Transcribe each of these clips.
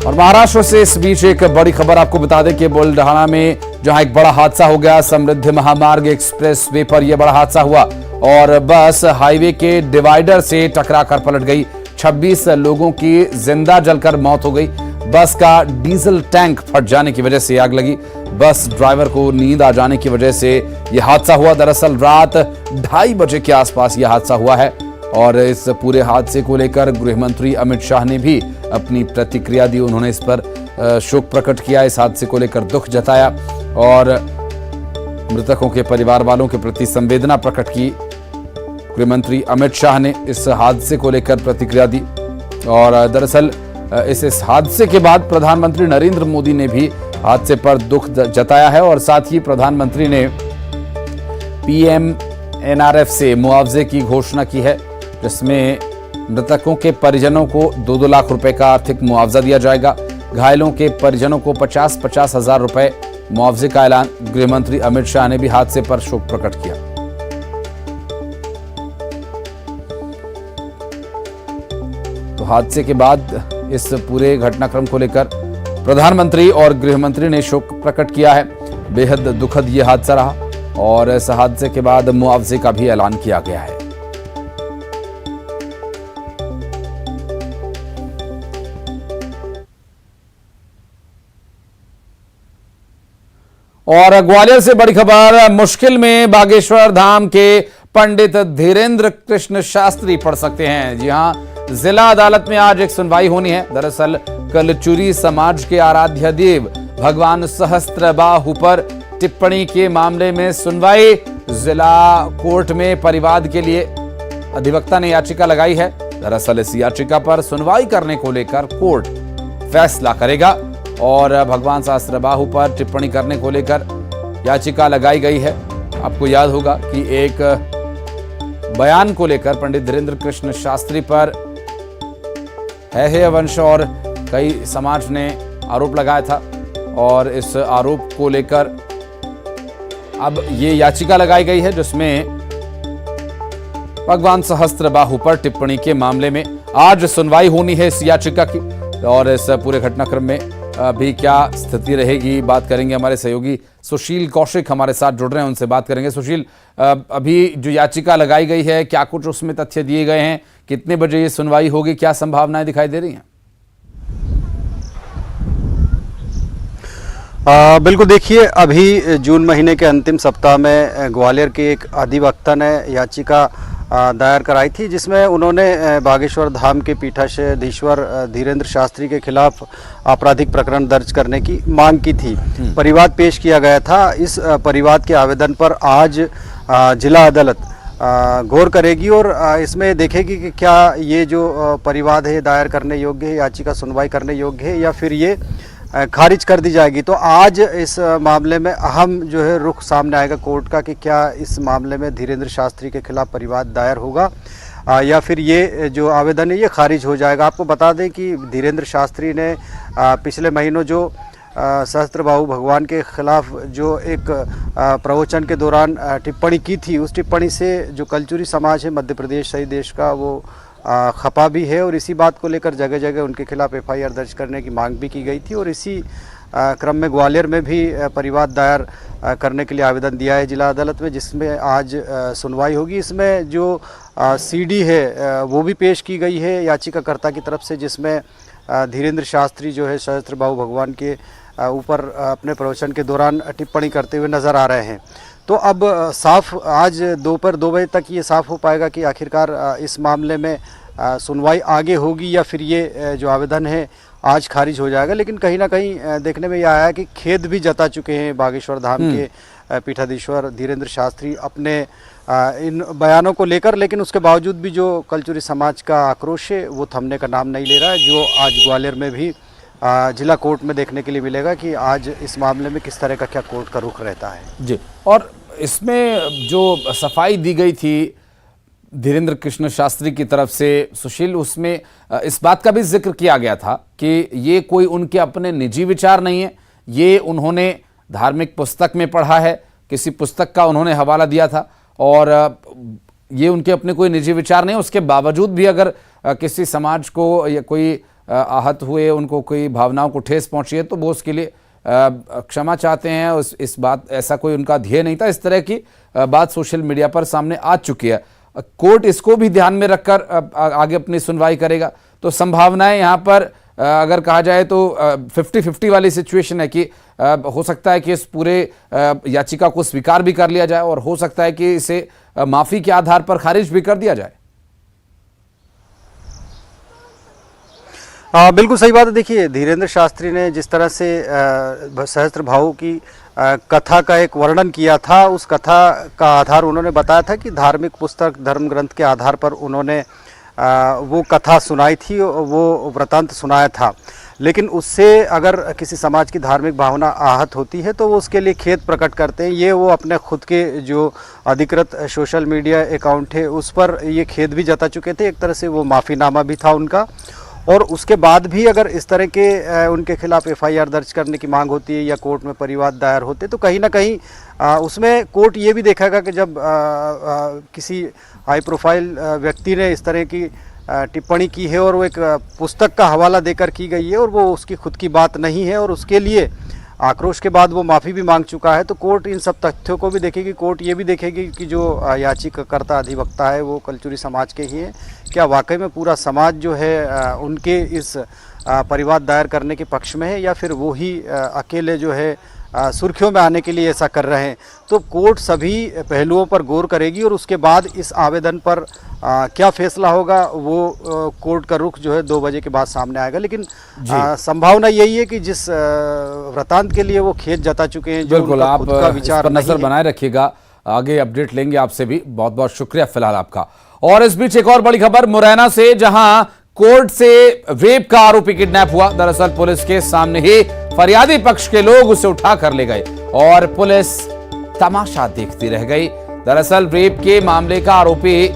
और महाराष्ट्र से इस बीच एक बड़ी खबर आपको बता दें कि बुलढाना में जहां एक बड़ा हादसा हो गया, समृद्धि महामार्ग एक्सप्रेस वे पर यह बड़ा हादसा हुआ और बस हाईवे के डिवाइडर से टकराकर पलट गई। 26 लोगों की जिंदा जलकर मौत हो गई। बस का डीजल टैंक फट जाने की वजह से आग लगी। बस ड्राइवर को नींद आ जाने की वजह से यह हादसा हुआ। दरअसल रात 2:30 बजे के आसपास यह हादसा हुआ है और इस पूरे हादसे को लेकर गृह मंत्री अमित शाह ने भी अपनी प्रतिक्रिया दी। उन्होंने इस पर शोक प्रकट किया, इस हादसे को लेकर दुख जताया और मृतकों के परिवार वालों के प्रति संवेदना प्रकट की। गृह मंत्री अमित शाह ने इस हादसे को लेकर प्रतिक्रिया दी और दरअसल इस हादसे के बाद प्रधानमंत्री नरेंद्र मोदी ने भी हादसे पर दुख जताया है और साथ ही प्रधानमंत्री ने PMNRF से मुआवजे की घोषणा की है, जिसमें मृतकों के परिजनों को 2-2 लाख रुपए का आर्थिक मुआवजा दिया जाएगा। घायलों के परिजनों को 50-50 हजार रुपए मुआवजे का ऐलान गृह मंत्री अमित शाह ने भी हादसे पर शोक प्रकट किया। तो हादसे के बाद इस पूरे घटनाक्रम को लेकर प्रधानमंत्री और गृह मंत्री ने शोक प्रकट किया है। बेहद दुखद यह हादसा रहा और इस हादसे के बाद मुआवजे का भी ऐलान किया गया है। और ग्वालियर से बड़ी खबर, मुश्किल में बागेश्वर धाम के पंडित धीरेन्द्र कृष्ण शास्त्री पड़ सकते हैं। जी हां, जिला अदालत में आज एक सुनवाई होनी है। दरअसल कलचुरी समाज के आराध्य देव भगवान सहस्त्रबाहु पर टिप्पणी के मामले में सुनवाई जिला कोर्ट में परिवाद के लिए अधिवक्ता ने याचिका लगाई है। दरअसल इस याचिका पर सुनवाई करने को लेकर कोर्ट फैसला करेगा और भगवान सहस्त्रबाहु पर टिप्पणी करने को लेकर याचिका लगाई गई है। आपको याद होगा कि एक बयान को लेकर पंडित धीरेन्द्र कृष्ण शास्त्री पर है वंश और कई समाज ने आरोप लगाया था और इस आरोप को लेकर अब ये याचिका लगाई गई है, जिसमें भगवान सहस्त्रबाहु पर टिप्पणी के मामले में आज सुनवाई होनी है इस याचिका की। और इस पूरे घटनाक्रम में अभी क्या स्थिति रहेगी, बात करेंगे। हमारे सहयोगी सुशील कौशिक हमारे साथ जुड़ रहे हैं, उनसे बात करेंगे। सुशील, अभी जो याचिका लगाई गई है, क्या कुछ उसमें तथ्य दिए गए हैं, कितने बजे ये सुनवाई होगी, क्या संभावनाएं दिखाई दे रही हैं? बिल्कुल, देखिए, अभी जून महीने के अंतिम सप्ताह में ग्वालियर के एक अधिवक्ता ने याचिका दायर कराई थी, जिसमें उन्होंने बागेश्वर धाम के पीठाधीश्वर धीरेन्द्र शास्त्री के खिलाफ आपराधिक प्रकरण दर्ज करने की मांग की थी। परिवाद पेश किया गया था। इस परिवाद के आवेदन पर आज जिला अदालत गौर करेगी और इसमें देखेगी कि क्या ये जो परिवाद है दायर करने योग्य है, याचिका सुनवाई करने योग्य है या फिर ये खारिज कर दी जाएगी। तो आज इस मामले में अहम जो है रुख सामने आएगा कोर्ट का कि क्या इस मामले में धीरेन्द्र शास्त्री के खिलाफ परिवाद दायर होगा या फिर ये जो आवेदन है ये खारिज हो जाएगा। आपको बता दें कि धीरेन्द्र शास्त्री ने पिछले महीनों जो सहस्त्रबाहु भगवान के खिलाफ जो एक प्रवचन के दौरान टिप्पणी की थी, उस टिप्पणी से जो कलचुरी समाज है मध्य प्रदेश सहित देश का, वो खपा भी है और इसी बात को लेकर जगह जगह उनके खिलाफ FIR दर्ज करने की मांग भी की गई थी। और इसी क्रम में ग्वालियर में भी परिवाद दायर करने के लिए आवेदन दिया है जिला अदालत में, जिसमें आज सुनवाई होगी। इसमें जो CD है वो भी पेश की गई है याचिकाकर्ता की तरफ से, जिसमें धीरेन्द्र शास्त्री जो है सहस्त्रबाहु भगवान के ऊपर अपने प्रवचन के दौरान टिप्पणी करते हुए नज़र आ रहे हैं। तो अब साफ आज दोपहर 2 बजे तक ये साफ हो पाएगा कि आखिरकार इस मामले में सुनवाई आगे होगी या फिर ये जो आवेदन है आज खारिज हो जाएगा। लेकिन कहीं ना कहीं देखने में यह आया है कि खेद भी जता चुके हैं बागेश्वर धाम के पीठाधीश्वर धीरेन्द्र शास्त्री अपने इन बयानों को लेकर, लेकिन उसके बावजूद भी जो कलचुरी समाज का आक्रोश है वो थमने का नाम नहीं ले रहा है, जो आज ग्वालियर में भी जिला कोर्ट में देखने के लिए मिलेगा कि आज इस मामले में किस तरह का क्या कोर्ट का रुख रहता है। जी, और इसमें जो सफाई दी गई थी धीरेन्द्र कृष्ण शास्त्री की तरफ से, सुशील, उसमें इस बात का भी जिक्र किया गया था कि ये कोई उनके अपने निजी विचार नहीं है, ये उन्होंने धार्मिक पुस्तक में पढ़ा है, किसी पुस्तक का उन्होंने हवाला दिया था और ये उनके अपने कोई निजी विचार नहीं। उसके बावजूद भी अगर किसी समाज को या कोई आहत हुए, उनको कोई भावनाओं को ठेस पहुंची है तो वो उसके लिए क्षमा चाहते हैं। इस बात ऐसा कोई उनका ध्येय नहीं था। इस तरह की बात सोशल मीडिया पर सामने आ चुकी है। कोर्ट इसको भी ध्यान में रखकर आगे अपनी सुनवाई करेगा। तो संभावनाएं यहाँ पर अगर कहा जाए तो 50-50 वाली सिचुएशन है कि हो सकता है कि इस पूरे याचिका को स्वीकार भी कर लिया जाए और हो सकता है कि इसे माफी के आधार पर खारिज भी कर दिया जाए। बिल्कुल सही बात है। देखिए, धीरेन्द्र शास्त्री ने जिस तरह से सहस्त्र भावों की कथा का एक वर्णन किया था, उस कथा का आधार उन्होंने बताया था कि धार्मिक पुस्तक, धर्म ग्रंथ के आधार पर उन्होंने वो कथा सुनाई थी, वो वृतांत सुनाया था। लेकिन उससे अगर किसी समाज की धार्मिक भावना आहत होती है तो वो उसके लिए खेद प्रकट करते हैं। ये वो अपने खुद के जो अधिकृत सोशल मीडिया अकाउंट है उस पर ये खेद भी जता चुके थे। एक तरह से वो माफ़ीनामा भी था उनका। और उसके बाद भी अगर इस तरह के उनके खिलाफ एफआईआर दर्ज करने की मांग होती है या कोर्ट में परिवाद दायर होते, तो कहीं ना कहीं उसमें कोर्ट ये भी देखेगा कि जब किसी हाई प्रोफाइल व्यक्ति ने इस तरह की टिप्पणी की है और वो एक पुस्तक का हवाला देकर की गई है और वो उसकी खुद की बात नहीं है और उसके लिए आक्रोश के बाद वो माफ़ी भी मांग चुका है, तो कोर्ट इन सब तथ्यों को भी देखेगी। कोर्ट ये भी देखेगी कि जो याचिकाकर्ता अधिवक्ता है वो कलचुरी समाज के ही हैं, क्या वाकई में पूरा समाज जो है उनके इस परिवाद दायर करने के पक्ष में है या फिर वो ही अकेले जो है सुर्खियों में आने के लिए ऐसा कर रहे हैं। तो कोर्ट सभी पहलुओं पर गौर करेगी और उसके बाद इस आवेदन पर क्या फैसला होगा वो कोर्ट का रुख जो है 2 बजे के बाद सामने आएगा। लेकिन संभावना यही है कि जिस वृतांत के लिए वो खेद जता चुके हैं, जो बिल्कुल आप खुद का विचार पर नजर बनाए रखिएगा, आगे अपडेट लेंगे आपसे भी। बहुत बहुत शुक्रिया फिलहाल आपका। और इस बीच एक और बड़ी खबर मुरैना से, जहां कोर्ट से रेप का आरोपी किडनैप हुआ। दरअसल पुलिस के सामने ही फरियादी पक्ष के लोग उसे उठा कर ले गए और पुलिस तमाशा देखती रह गई। दरअसल रेप के मामले का आरोपी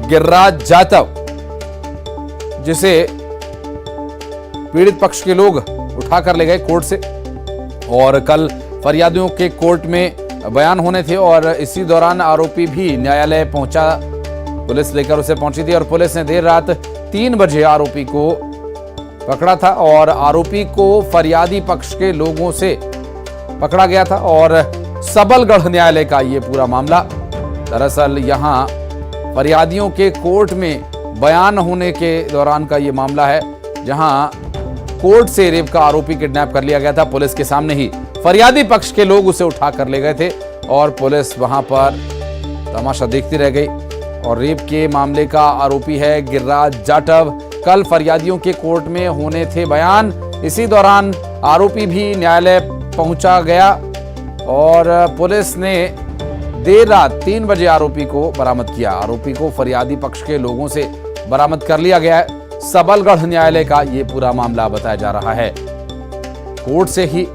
गिरिराज जाटव, जिसे पीड़ित पक्ष के लोग उठा कर ले गए कोर्ट से, और कल फरियादियों के कोर्ट में बयान होने थे और इसी दौरान आरोपी भी न्यायालय पहुंचा। पुलिस लेकर उसे पहुंची थी और पुलिस ने देर रात 3 बजे आरोपी को पकड़ा था और आरोपी को फरियादी पक्ष के लोगों से पकड़ा गया था। और सबलगढ़ न्यायालय का ये पूरा मामला, दरअसल यहां फरियादियों के कोर्ट में बयान होने के दौरान का ये मामला है, जहां कोर्ट से रेप का आरोपी किडनैप कर लिया गया था। पुलिस के सामने ही फरियादी पक्ष के लोग उसे उठा कर ले गए थे और पुलिस वहां पर तमाशा देखती रह गई। और रेप के मामले का आरोपी है गिरिराज जाटव। कल फरियादियों के कोर्ट में होने थे बयान, इसी दौरान आरोपी भी न्यायालय पहुंचा गया और पुलिस ने देर रात 3 बजे आरोपी को बरामद किया। आरोपी को फरियादी पक्ष के लोगों से बरामद कर लिया गया है। सबलगढ़ न्यायालय का ये पूरा मामला बताया जा रहा है। कोर्ट से ही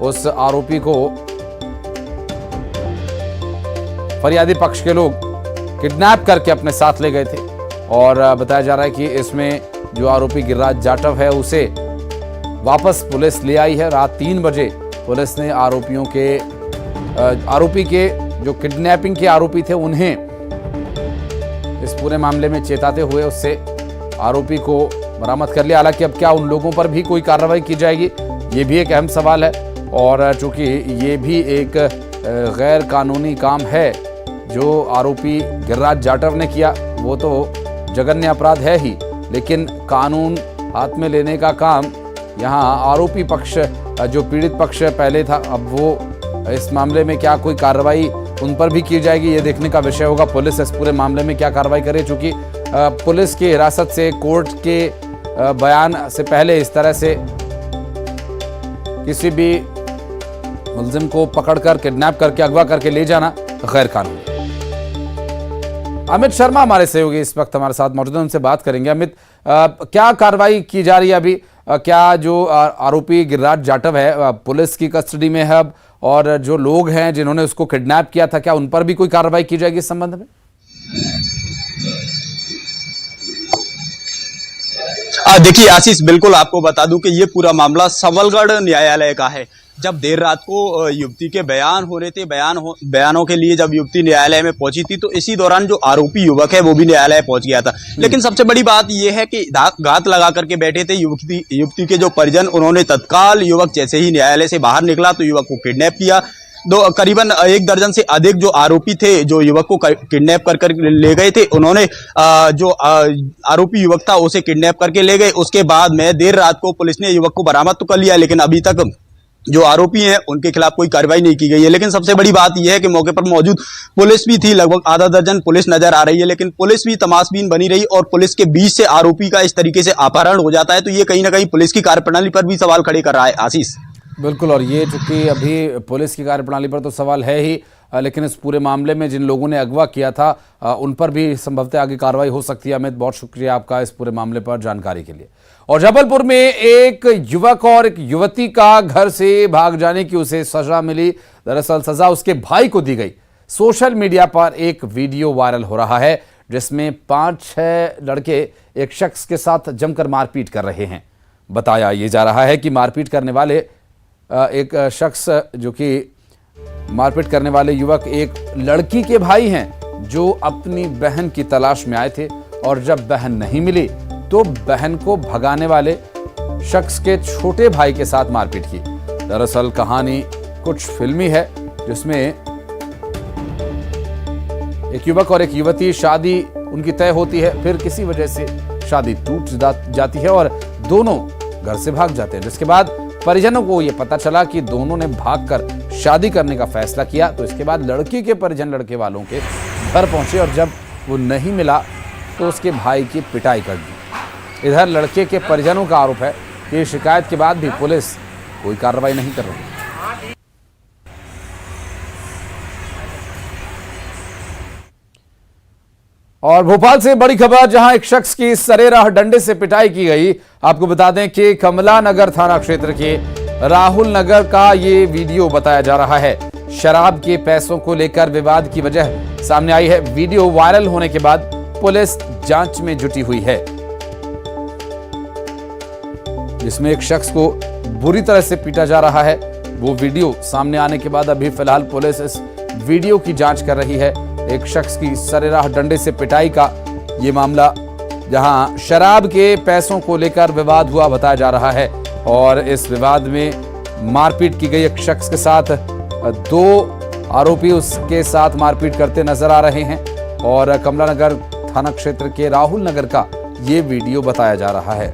उस आरोपी को फरियादी पक्ष के लोग किडनैप करके अपने साथ ले गए थे और बताया जा रहा है कि इसमें जो आरोपी गिरिराज जाटव है उसे वापस पुलिस ले आई है। रात 3 बजे पुलिस ने आरोपी के जो किडनैपिंग के आरोपी थे उन्हें इस पूरे मामले में चेताते हुए उससे आरोपी को बरामद कर लिया। हालांकि अब क्या उन लोगों पर भी कोई कार्रवाई की जाएगी, ये भी एक अहम सवाल है। और चूंकि ये भी एक गैर कानूनी काम है जो आरोपी गिरिराज जाटव ने किया, वो तो जघन्य अपराध है ही, लेकिन कानून हाथ में लेने का काम यहाँ आरोपी पक्ष, जो पीड़ित पक्ष पहले था, अब वो इस मामले में क्या कोई कार्रवाई उन पर भी की जाएगी, ये देखने का विषय होगा। पुलिस इस पूरे मामले में क्या कार्रवाई करे, चूंकि पुलिस की हिरासत से, कोर्ट के बयान से पहले इस तरह से किसी भी मुलजिम को पकड़कर किडनैप करके अगवा करके ले जाना गैर कानूनी। अमित शर्मा हमारे सहयोगी इस वक्त हमारे साथ मौजूद हैं, उनसे बात करेंगे। अमित, क्या कार्रवाई की जा रही है अभी? क्या जो आरोपी गिरिराज जाटव है पुलिस की कस्टडी में है अब, और जो लोग हैं जिन्होंने उसको किडनैप किया था, क्या उन पर भी कोई कार्रवाई की जाएगी इस संबंध में? देखिए आशीष, बिल्कुल आपको बता दूं कि ये पूरा मामला सबलगढ़ न्यायालय का है। जब देर रात को युवती के बयान हो रहे थे, बयानों के लिए जब युवती न्यायालय में पहुंची थी, तो इसी दौरान जो आरोपी युवक है वो भी न्यायालय पहुंच गया था। लेकिन सबसे बड़ी बात यह है कि घात लगा करके बैठे थे युवती के जो परिजन, उन्होंने तत्काल युवक जैसे ही न्यायालय से बाहर निकला तो युवक को किडनैप किया। करीबन 1 दर्जन से अधिक जो आरोपी थे, जो युवक को किडनैप कर ले गए थे, उन्होंने जो आरोपी युवक था उसे किडनैप करके ले गए। उसके बाद में देर रात को पुलिस ने युवक को बरामद तो कर लिया, लेकिन अभी तक जो आरोपी हैं उनके खिलाफ कोई कार्रवाई नहीं की गई है। लेकिन सबसे बड़ी बात यह है कि मौके पर मौजूद पुलिस भी थी, लगभग आधा दर्जन पुलिस नजर आ रही है, लेकिन पुलिस भी तमाशबीन बनी रही और पुलिस के बीच से आरोपी का इस तरीके से अपहरण हो जाता है, तो ये कहीं ना कहीं पुलिस की कार्यप्रणाली पर भी सवाल खड़े कर रहा है। आशीष, बिल्कुल, और ये चूंकि अभी पुलिस की कार्यप्रणाली पर तो सवाल है ही, लेकिन इस पूरे मामले में जिन लोगों ने अगवा किया था उन पर भी संभवतः आगे कार्रवाई हो सकती है। अमित, बहुत शुक्रिया आपका इस पूरे मामले पर जानकारी के लिए। और जबलपुर में एक युवक और एक युवती का घर से भाग जाने की उसे सजा मिली। दरअसल सजा उसके भाई को दी गई। सोशल मीडिया पर एक वीडियो वायरल हो रहा है जिसमें 5-6 लड़के एक शख्स के साथ जमकर मारपीट कर रहे हैं। बताया ये जा रहा है कि मारपीट करने वाले एक शख्स, जो कि मारपीट करने वाले युवक एक लड़की के भाई हैं जो अपनी बहन की तलाश में आए थे, और जब बहन नहीं मिली तो बहन को भगाने वाले शख्स के छोटे भाई के साथ मारपीट की। दरअसल कहानी कुछ फिल्मी है, जिसमें एक युवक और एक युवती, शादी उनकी तय होती है, फिर किसी वजह से शादी टूट जाती है और दोनों घर से भाग जाते हैं। जिसके बाद परिजनों को यह पता चला कि दोनों ने भागकर शादी करने का फैसला किया। तो इसके बाद लड़की के परिजन लड़के वालों के घर पहुंचे और जब वो नहीं मिला तो उसके भाई की पिटाई कर दी। इधर लड़के के परिजनों का आरोप है कि शिकायत के बाद भी पुलिस कोई कार्रवाई नहीं कर रही। और भोपाल से बड़ी खबर, जहां एक शख्स की सरेराह डंडे से पिटाई की गई। आपको बता दें कि कमला नगर थाना क्षेत्र के राहुल नगर का ये वीडियो बताया जा रहा है। शराब के पैसों को लेकर विवाद की वजह सामने आई है। वीडियो वायरल होने के बाद पुलिस जांच में जुटी हुई है, जिसमें एक शख्स को बुरी तरह से पीटा जा रहा है। वो वीडियो सामने आने के बाद अभी फिलहाल पुलिस इस वीडियो की जांच कर रही है। एक शख्स की सरेराह डंडे से पिटाई का ये मामला, जहां शराब के पैसों को लेकर विवाद हुआ, बताया जा रहा है। और इस विवाद में मारपीट की गई। एक शख्स के साथ 2 आरोपी उसके साथ मारपीट करते नजर आ रहे हैं। और कमला नगर थाना क्षेत्र के राहुल नगर का ये वीडियो बताया जा रहा है।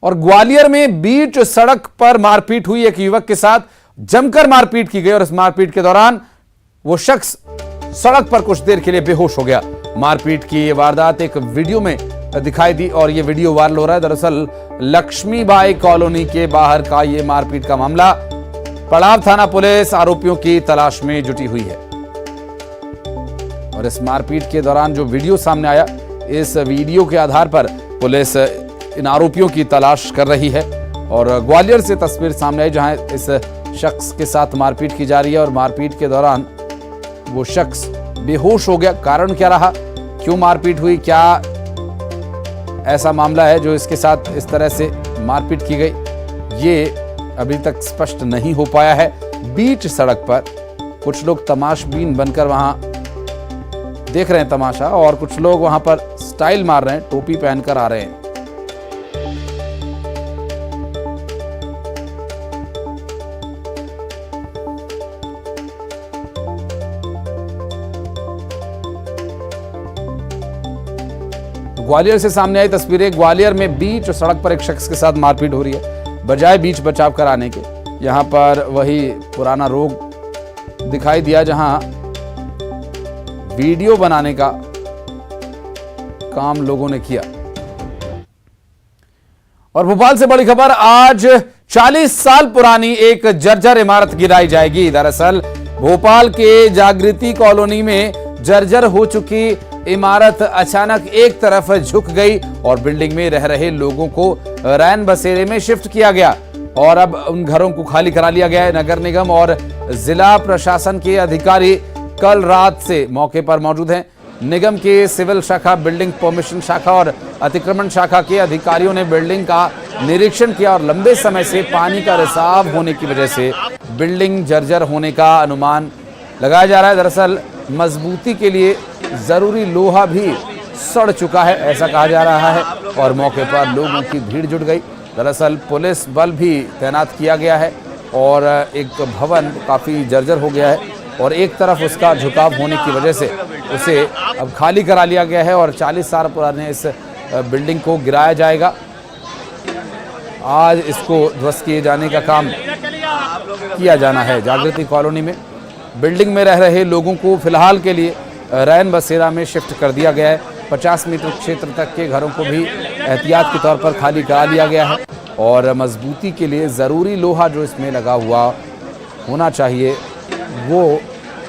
और ग्वालियर में बीच सड़क पर मारपीट हुई। एक युवक के साथ जमकर मारपीट की गई और इस मारपीट के दौरान वो शख्स सड़क पर कुछ देर के लिए बेहोश हो गया। मारपीट की ये वारदात एक वीडियो में दिखाई दी और ये वीडियो वायरल हो रहा है। दरअसल लक्ष्मीबाई कॉलोनी के बाहर का ये मारपीट का मामला। पड़ाव थाना पुलिस आरोपियों की तलाश में जुटी हुई है। और इस मारपीट के दौरान जो वीडियो सामने आया, इस वीडियो के आधार पर पुलिस इन आरोपियों की तलाश कर रही है। और ग्वालियर से तस्वीर सामने आई, जहां इस शख्स के साथ मारपीट की जा रही है और मारपीट के दौरान वो शख्स बेहोश हो गया। कारण क्या रहा, क्यों मारपीट हुई, क्या ऐसा मामला है जो इसके साथ इस तरह से मारपीट की गई, ये अभी तक स्पष्ट नहीं हो पाया है। बीच सड़क पर कुछ लोग तमाशबीन बनकर वहां देख रहे हैं तमाशा, और कुछ लोग वहां पर स्टाइल मार रहे हैं, टोपी पहनकर आ रहे हैं। ग्वालियर से सामने आई तस्वीरें। ग्वालियर में बीच सड़क पर एक शख्स के साथ मारपीट हो रही है। बजाय बीच बचाव कराने के, यहां पर वही पुराना रोग दिखाई दिया, जहां वीडियो बनाने का काम लोगों ने किया। और भोपाल से बड़ी खबर, आज 40 साल पुरानी एक जर्जर इमारत गिराई जाएगी। दरअसल भोपाल के जागृति कॉलोनी में जर्जर हो चुकी इमारत अचानक एक तरफ झुक गई और बिल्डिंग में रह रहे लोगों को रैन बसेरे में शिफ्ट किया गया और अब उन घरों को खाली करा लिया गया है। नगर निगम और जिला प्रशासन के अधिकारी कल रात से मौके पर मौजूद हैं। निगम के सिविल शाखा, बिल्डिंग परमिशन शाखा और अतिक्रमण शाखा के अधिकारियों ने बिल्डिंग का निरीक्षण किया और लंबे समय से पानी का रिसाव होने की वजह से बिल्डिंग जर्जर होने का अनुमान लगाया जा रहा है। दरअसल मजबूती के लिए जरूरी लोहा भी सड़ चुका है, ऐसा कहा जा रहा है, और मौके पर लोगों की भीड़ जुट गई। दरअसल पुलिस बल भी तैनात किया गया है और एक भवन काफ़ी जर्जर हो गया है और एक तरफ उसका झुकाव होने की वजह से उसे अब खाली करा लिया गया है और 40 साल पुराने इस बिल्डिंग को गिराया जाएगा। आज इसको ध्वस्त किए जाने का काम किया जाना है। जागृति कॉलोनी में बिल्डिंग में रह रहे लोगों को फिलहाल के लिए रैन बसेरा में शिफ्ट कर दिया गया है। 50 मीटर क्षेत्र तक के घरों को भी एहतियात के तौर पर खाली करा लिया गया है और मजबूती के लिए ज़रूरी लोहा जो इसमें लगा हुआ होना चाहिए वो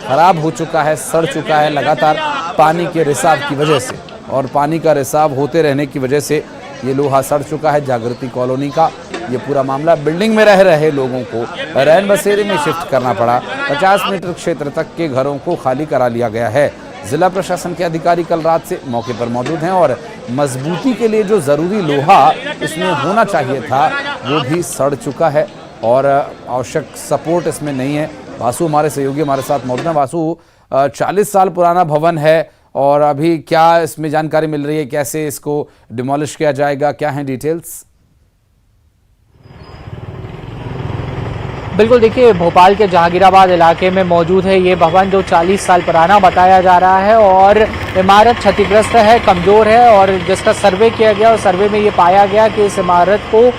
खराब हो चुका है, सड़ चुका है लगातार पानी के रिसाव की वजह से, और पानी का रिसाव होते रहने की वजह से ये लोहा सड़ चुका है। जागृति कॉलोनी का ये पूरा मामला, बिल्डिंग में रह रहे लोगों को रैन बसेरे में शिफ्ट करना पड़ा। 50 मीटर क्षेत्र तक के घरों को खाली करा लिया गया है। जिला प्रशासन के अधिकारी कल रात से मौके पर मौजूद हैं और मजबूती के लिए जो ज़रूरी लोहा इसमें होना चाहिए था वो भी सड़ चुका है और आवश्यक सपोर्ट इसमें नहीं है। वासु हमारे सहयोगी हमारे साथ मौजूद हैं। वासु, 40 साल पुराना भवन है और अभी क्या इसमें जानकारी मिल रही है, कैसे इसको डिमोलिश किया जाएगा, क्या है डिटेल्स? बिल्कुल, देखिए भोपाल के जहांगीराबाद इलाके में मौजूद है ये भवन जो 40 साल पुराना बताया जा रहा है और इमारत क्षतिग्रस्त है, कमज़ोर है और जिसका सर्वे किया गया और सर्वे में ये पाया गया कि इस इमारत को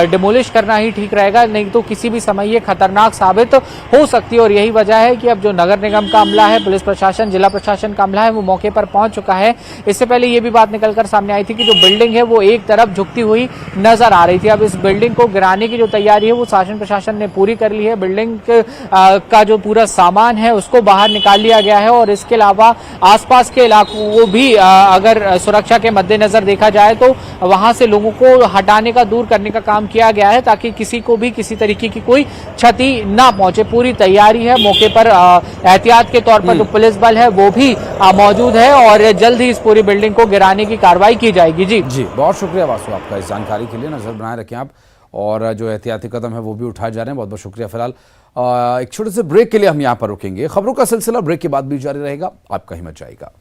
डिमोलिश करना ही ठीक रहेगा, नहीं तो किसी भी समय ये खतरनाक साबित हो सकती है। और यही वजह है कि अब जो नगर निगम का अमला है, पुलिस प्रशासन, जिला प्रशासन का अमला है, वो मौके पर पहुंच चुका है। इससे पहले ये भी बात निकलकर सामने आई थी कि जो बिल्डिंग है वो एक तरफ झुकती हुई नजर आ रही थी। अब इस बिल्डिंग को गिराने की जो तैयारी है वो शासन प्रशासन ने पूरी कर ली है। बिल्डिंग का जो पूरा सामान है उसको बाहर निकाल लिया गया है और इसके अलावा आसपास के इलाकों को भी अगर सुरक्षा के मद्देनजर देखा जाए तो वहां से लोगों को हटाने का, दूर करने का काम किया गया है ताकि किसी को भी किसी तरीके की कोई क्षति ना पहुंचे। पूरी तैयारी है। मौके पर एहतियात के तौर पर जो पुलिस बल है वो भी मौजूद है और जल्द ही इस पूरी बिल्डिंग को गिराने की कार्रवाई की जाएगी। जी बहुत शुक्रिया वासु आपका इस जानकारी के लिए। नजर बनाए रखें आप और जो एहतियाती कदम है वो भी उठाए जा रहे हैं। बहुत बहुत शुक्रिया। फिलहाल एक छोटे से ब्रेक के लिए हम यहाँ पर रुकेंगे। खबरों का सिलसिला ब्रेक के बाद भी जारी रहेगा, आप कहीं मत जाइएगा।